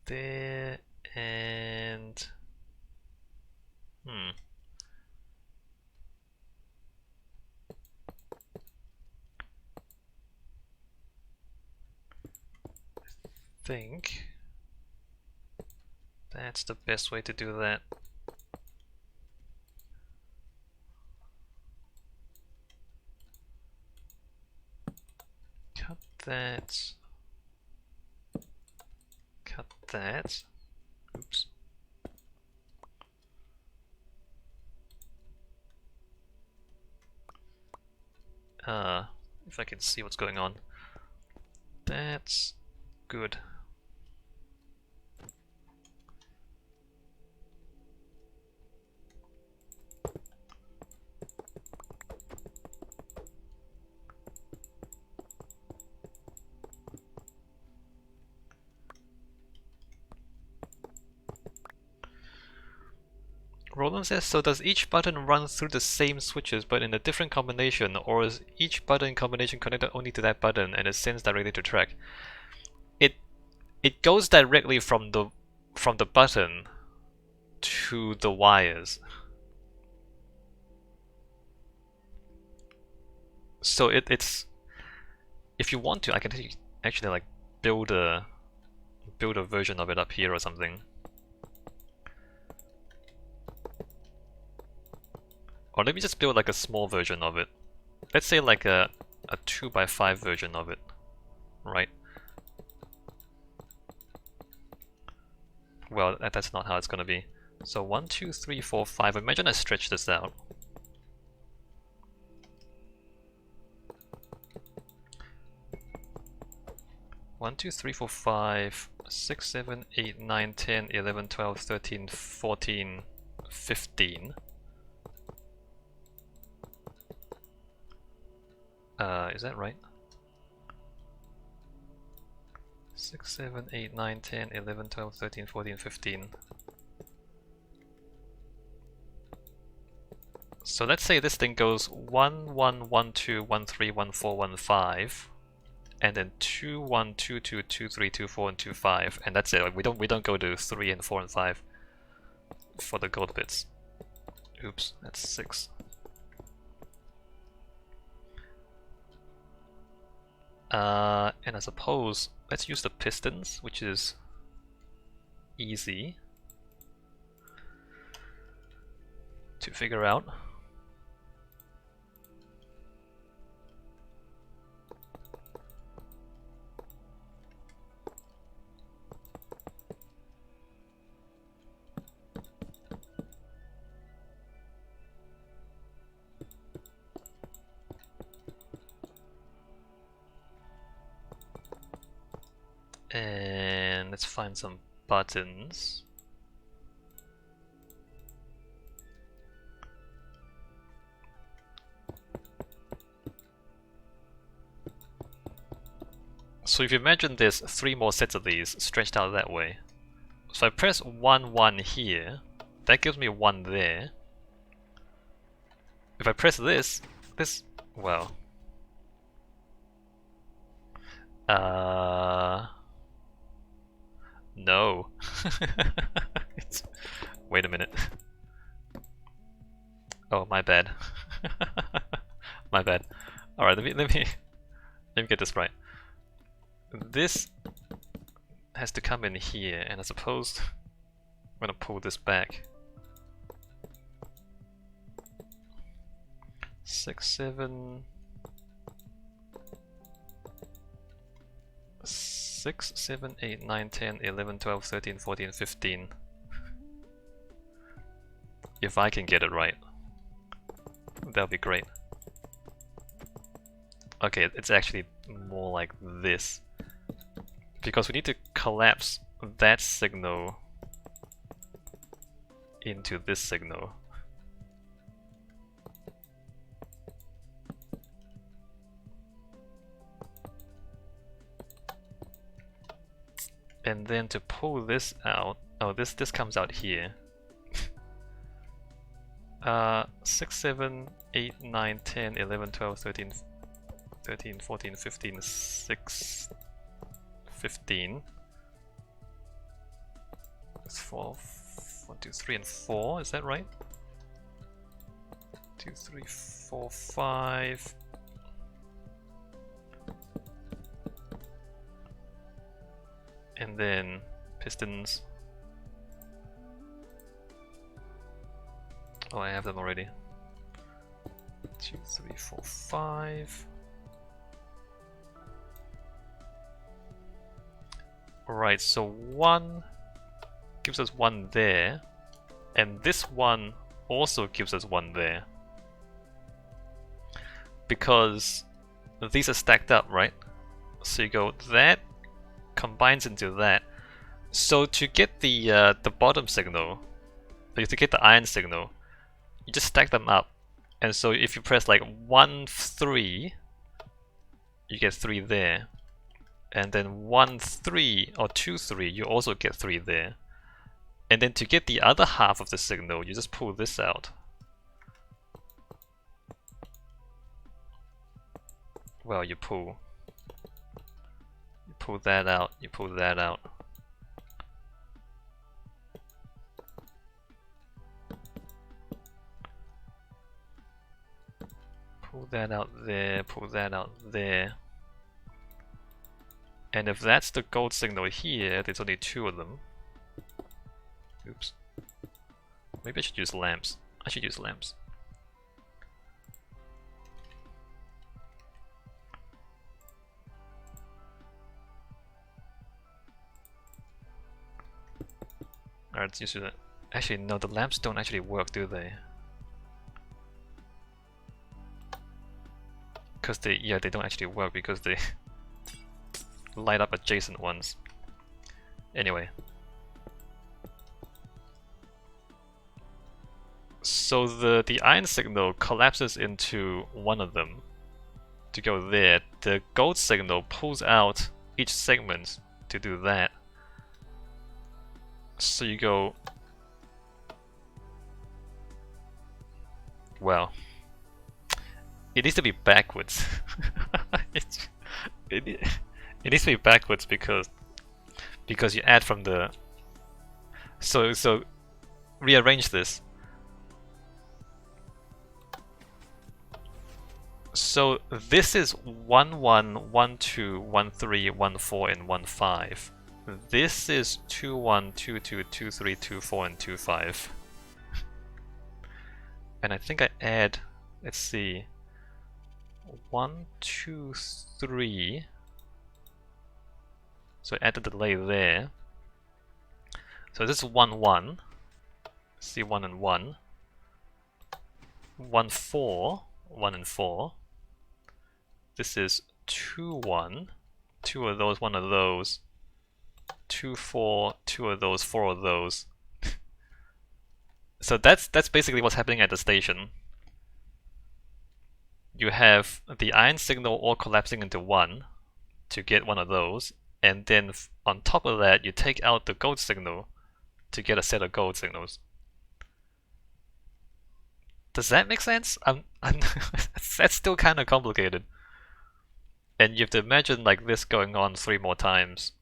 there, and I think that's the best way to do that. Cut that. Cut that. Oops. If I can see what's going on. That's good. Roland says, so does each button run through the same switches but in a different combination, or is each button combination connected only to that button and it sends directly to track? It goes directly from the button to the wires. So it's, if you want to, I can actually like build a version of it up here or something. Or let me just build like a small version of it. Let's say like a 2x5 version of it, right? Well, that's not how it's gonna be. So 1, 2, 3, 4, 5. Imagine I stretch this out. One, 2, 3, 4, 5, 6, 7, 8, 9, 10, 11, 12, 13, 14, 15. Is that right? 6, 7, 8, 9, 10, 11, 12, 13, 14, 15. So let's say this thing goes 1, 1, 1, 2, 1, 3, 1, 4, 1, 5, and then 2, 1, 2, 2, 2, 3, 2, 4, and 2, 5, and that's it. We don't go to 3 and 4 and 5 for the gold bits. Oops, that's 6. And I suppose let's use the pistons, which is easy to figure out. And let's find some buttons. So if you imagine there's 3 more sets of these stretched out that way. So I press 1, 1 here, that gives me 1 there. If I press this, well... No. Wait a minute. Oh, my bad. My bad. Alright, let me get this right. This has to come in here, and I suppose I'm gonna pull this back. 6, 7... 6, 7, 8, 9, 10, 11, 12, 13, 14, 15. If I can get it right, that'll be great. Okay, it's actually more like this. Because we need to collapse that signal into this signal. And then to pull this out, oh, this comes out here. 6, 7, 8, 9, 10, 11, 12, 13, 14, 15, 6, 15. 4, 1, 2, 3, and 4. Is that right? 2, 3, 4, 5. And then pistons. Oh, I have them already. 2, 3, 4, 5. Alright, so 1 gives us 1 there, and this one also gives us 1 there. Because these are stacked up, right? So you go that combines into that. So to get the bottom signal, like to get the iron signal, you just stack them up. And so if you press like 1, 3, you get 3 there. And then 1, 3 or 2, 3, you also get 3 there. And then to get the other half of the signal, you just pull this out. Well, you pull that out, you pull that out. Pull that out there, pull that out there. And if that's the gold signal here, there's only 2 of them. Oops. Maybe I should use lamps. I should use lamps. Alright, let's use that. Actually, no, the lamps don't actually work, do they? Because they don't actually work because they light up adjacent ones. Anyway. So the iron signal collapses into one of them to go there. The gold signal pulls out each segment to do that. So you go... Well, it needs to be backwards. it needs to be backwards because you add from the... So rearrange this. So this is 1, 1, 1, 2, 1, 3, 1, 4, and 1, 5. This is 2, 1, 2, 2, 2, 3, 2, 4, and 2, 5. And I think I add, let's see, 1, 2, 3. So I add the delay there. So this is 1, 1. See 1 and 1. 1, 4. 1 and 4. This is 2, 1. 2 of those, 1 of those. 2, 4, 2 of those, 4 of those. So that's basically what's happening at the station. You have the iron signal all collapsing into 1 to get 1 of those, and then on top of that you take out the gold signal to get a set of gold signals. Does that make sense? That's still kind of complicated. And you have to imagine like this going on 3 more times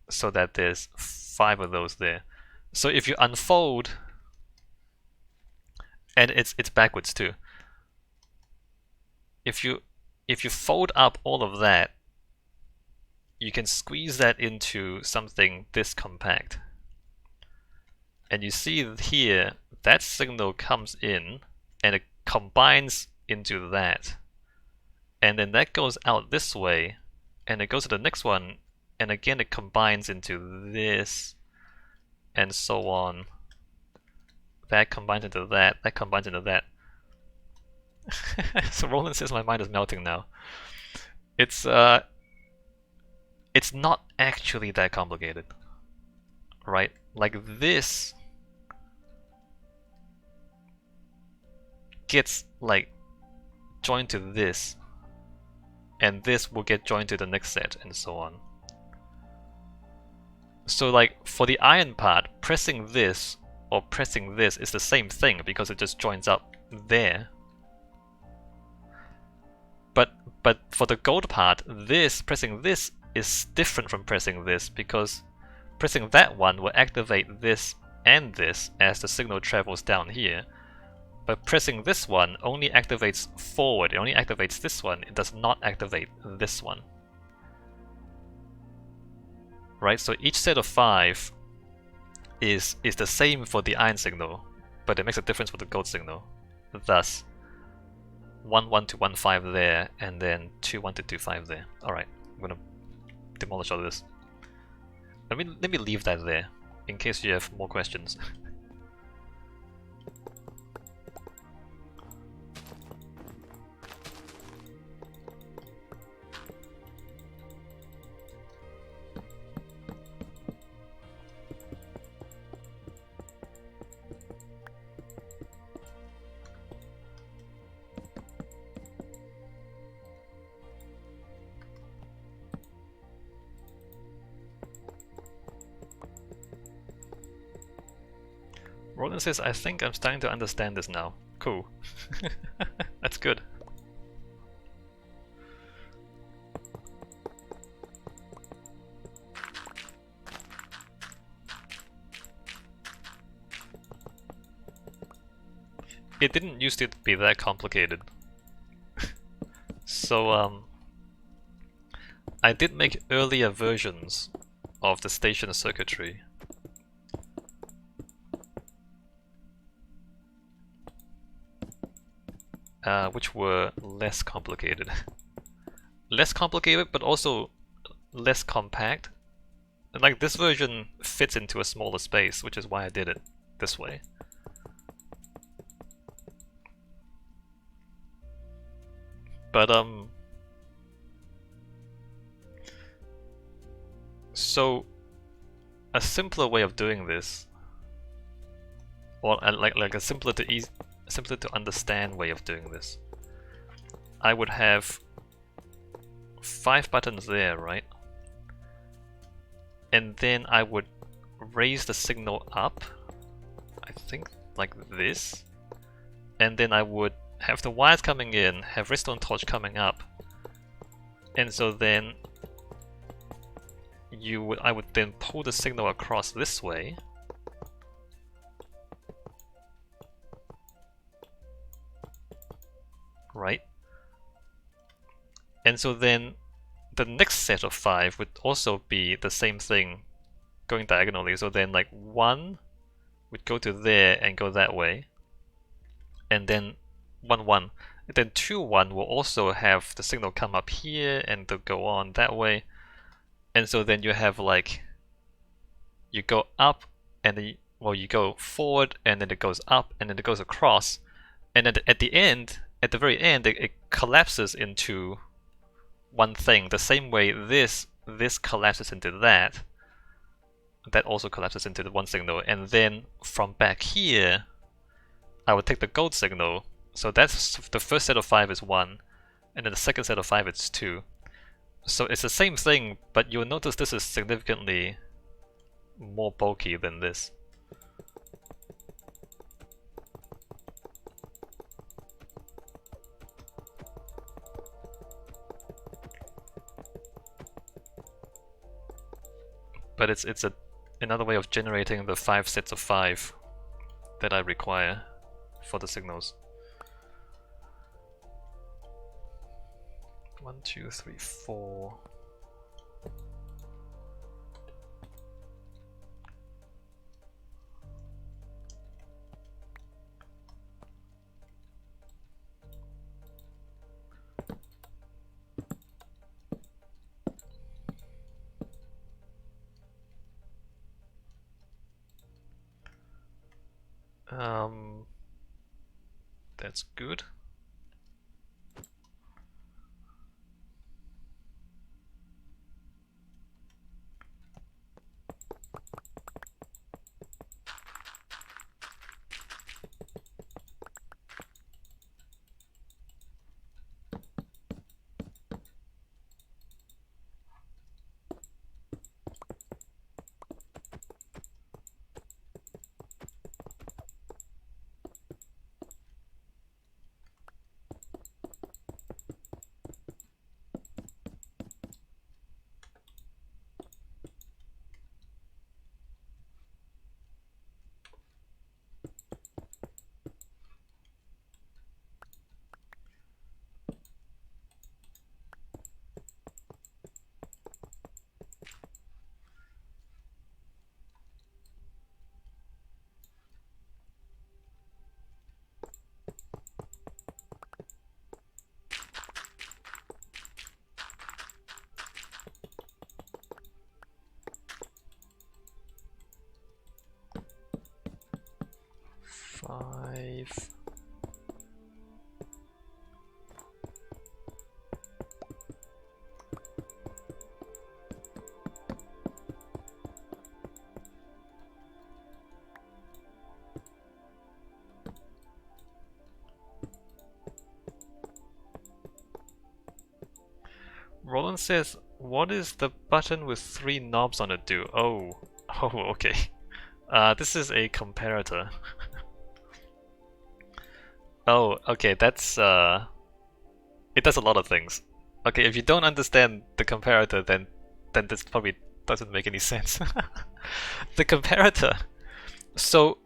so that there's 5 of those there. So if you unfold, and it's backwards too. If you fold up all of that, you can squeeze that into something this compact. And you see here, that signal comes in and it combines into that. And then that goes out this way, and it goes to the next one, and again it combines into this, and so on. That combines into that, that combines into that. So Roland says my mind is melting now. It's not actually that complicated, right? Like this gets like joined to this, and this will get joined to the next set, and so on. So like for the iron part, pressing this or pressing this is the same thing because it just joins up there. But for the gold part, pressing this is different from pressing this because pressing that one will activate this and this as the signal travels down here. But pressing this one only activates forward, it only activates this one, it does not activate this one. Right, so each set of 5 is the same for the iron signal, but it makes a difference for the gold signal. Thus, 1 1 to 1 5 there, and then 2 1 to 2 5 there. Alright, I'm gonna demolish all this. Let me leave that there, in case you have more questions. Roland says, I think I'm starting to understand this now. Cool. That's good. It didn't used to be that complicated. So, I did make earlier versions of the station circuitry. Which were less complicated. Less complicated, but also less compact. And like this version fits into a smaller space, which is why I did it this way. But so a simpler way of doing this, or like a simpler to understand way of doing this, I would have 5 buttons there, right? And then I would raise the signal up, I think like this, and then I would have the wires coming in, have redstone torch coming up, and so then I would then pull the signal across this way, right? And so then the next set of 5 would also be the same thing going diagonally. So then like 1 would go to there and go that way, and then 1 1. And then 2 1 will also have the signal come up here and to go on that way. And so then you have like, you go up and then, well, you go forward and then it goes up and then it goes across, and at the end, at the very end, it collapses into one thing. The same way this collapses into that also collapses into the one signal, and then from back here, I would take the gold signal. So that's the first set of 5 is 1, and then the second set of 5 is 2. So it's the same thing, but you'll notice this is significantly more bulky than this. But it's another way of generating the 5 sets of 5 that I require for the signals. 1 2 3 4. That's good. 5. Roland says, what is the button with 3 knobs on it do? Oh, okay. This is a comparator. Oh, okay, that's it does a lot of things. Okay, if you don't understand the comparator, then this probably doesn't make any sense. The comparator. So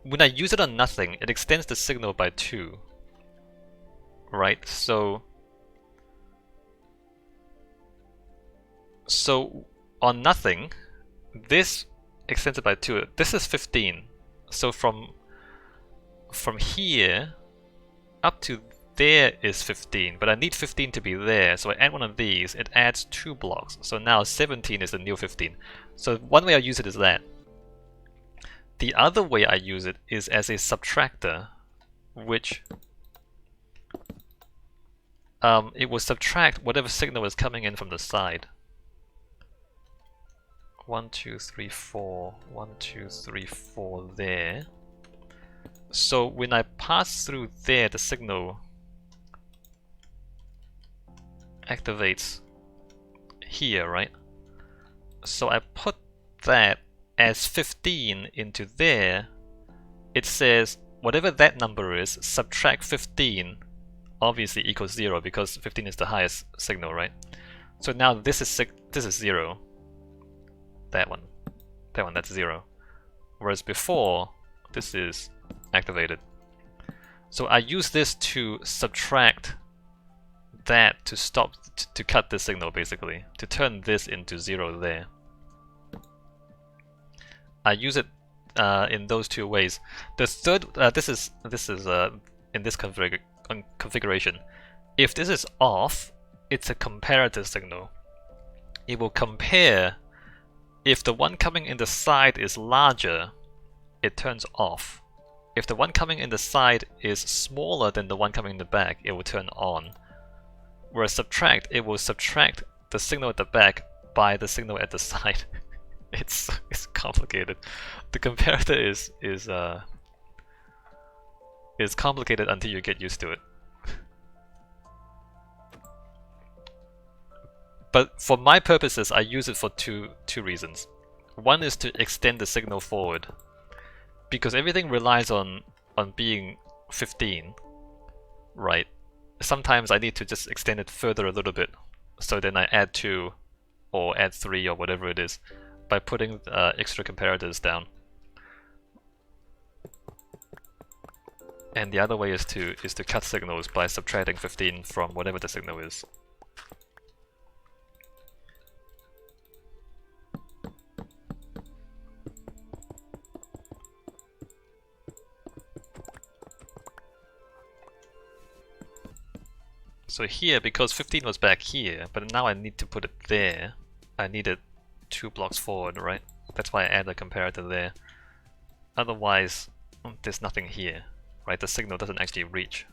when I use it on nothing, it extends the signal by 2. Right? So on nothing, this extends it by 2. This is 15. So from here up to there is 15, but I need 15 to be there, so I add one of these, it adds 2 blocks. So now 17 is the new 15. So one way I use it is that. The other way I use it is as a subtractor, which it will subtract whatever signal is coming in from the side. 1, 2, 3, 4, 1, 2, 3, 4 there. So when I pass through there, the signal activates here, right? So I put that as 15 into there. It says whatever that number is, subtract 15, obviously equals 0 because 15 is the highest signal, right? So now this is 0. That one, that's 0. Whereas before, this is activated. So I use this to subtract that to stop, to cut the signal basically, to turn this into 0 there. I use it in those 2 ways. The third, this is in this configuration. If this is off, it's a comparative signal. It will compare. If the one coming in the side is larger, it turns off. If the one coming in the side is smaller than the one coming in the back, it will turn on. Whereas subtract, it will subtract the signal at the back by the signal at the side. It's complicated. The comparator is complicated until you get used to it. But for my purposes, I use it for two reasons. One is to extend the signal forward, because everything relies on being 15, right? Sometimes I need to just extend it further a little bit, so then I add 2 or add 3 or whatever it is by putting extra comparators down. And the other way is to cut signals by subtracting 15 from whatever the signal is. So here, because 15 was back here, but now I need to put it there, I need it 2 blocks forward, right? That's why I add a comparator there. Otherwise, there's nothing here, right? The signal doesn't actually reach.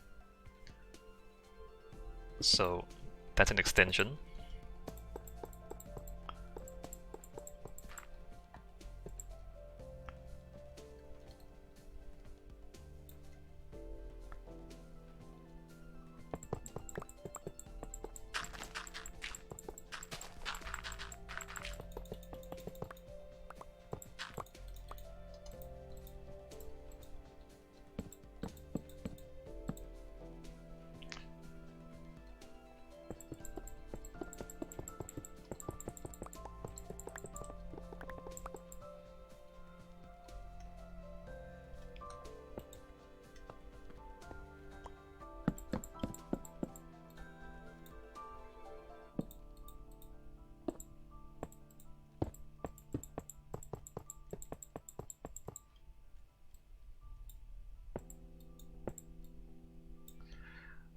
So that's an extension.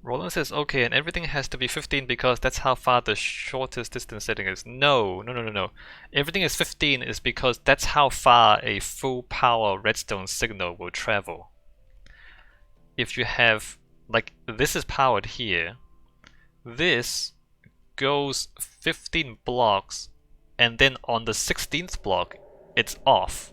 Roland says, okay, and everything has to be 15 because that's how far the shortest distance setting is. No. Everything is 15 is because that's how far a full power redstone signal will travel. if you have, like, this is powered here, this goes 15 blocks, and then on the 16th block, it's off.